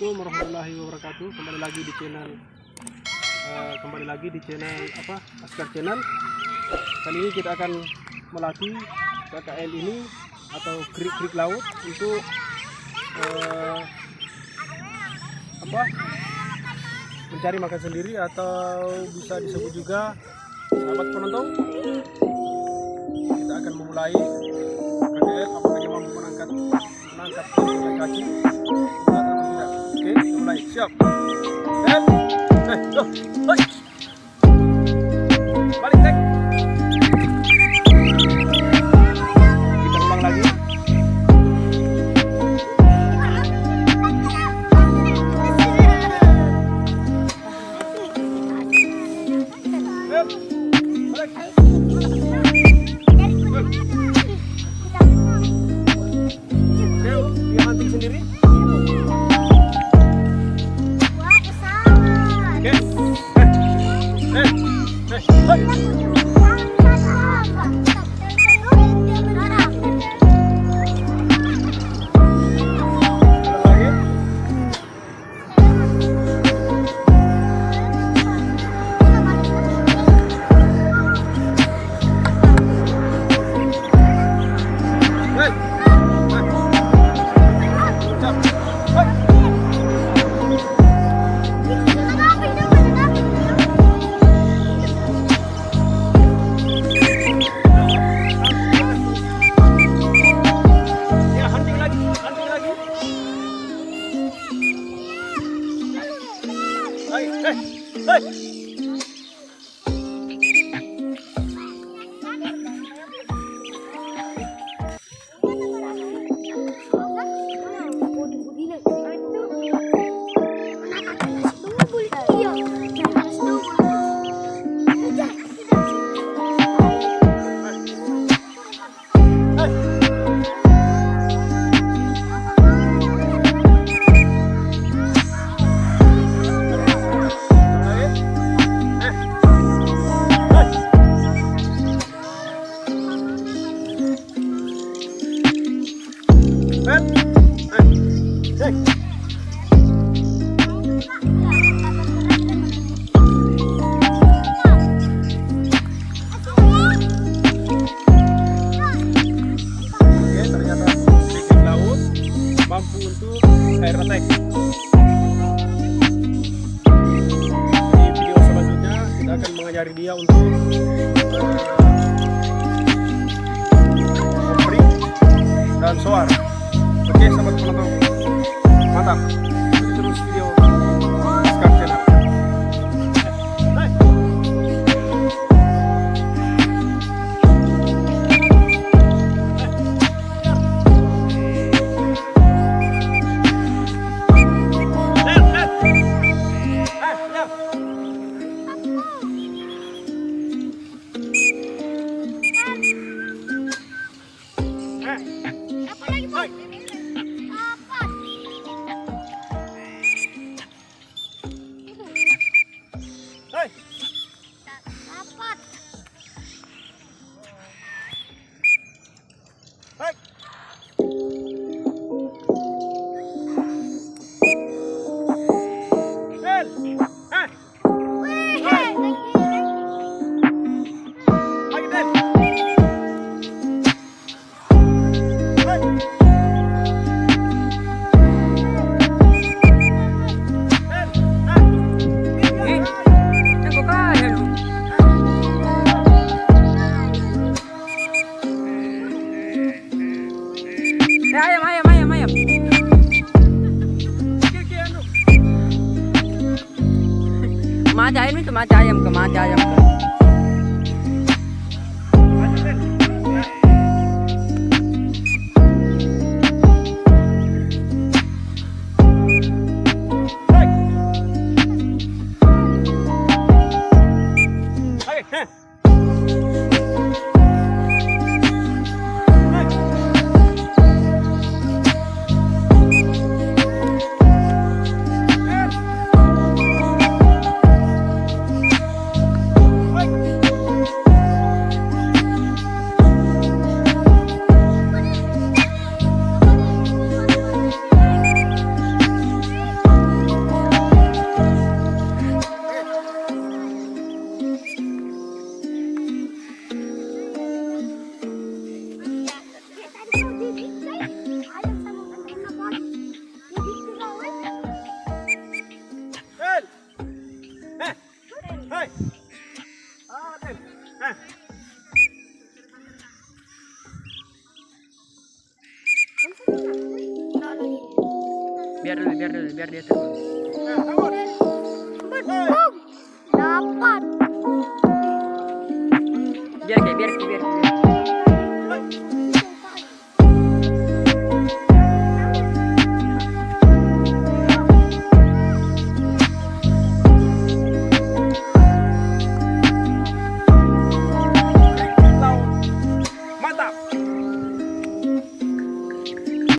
Assalamualaikum warahmatullahi wabarakatuh. Kembali lagi di channel Askar Channel. Kali ini kita akan melatih KKL ini atau krik-krik laut untuk mencari makan sendiri, atau bisa disebut juga sahabat penonton. Kita akan memulai KKL apakah dia mampu mengangkat kaki atau tidak. Oke, mulai. Siap. Dan go. Balik, tek. Kita ulang lagi. Dia hunting sendiri. Mampu untuk air attack. Di video selanjutnya kita akan mengajari dia untuk memberi dan soar. Oke sahabat penonton, mantap. Ikuti terus video Askar Channel. Ayam. Kemana ayam. Bye. Biar dia turun. Dapat. Biar.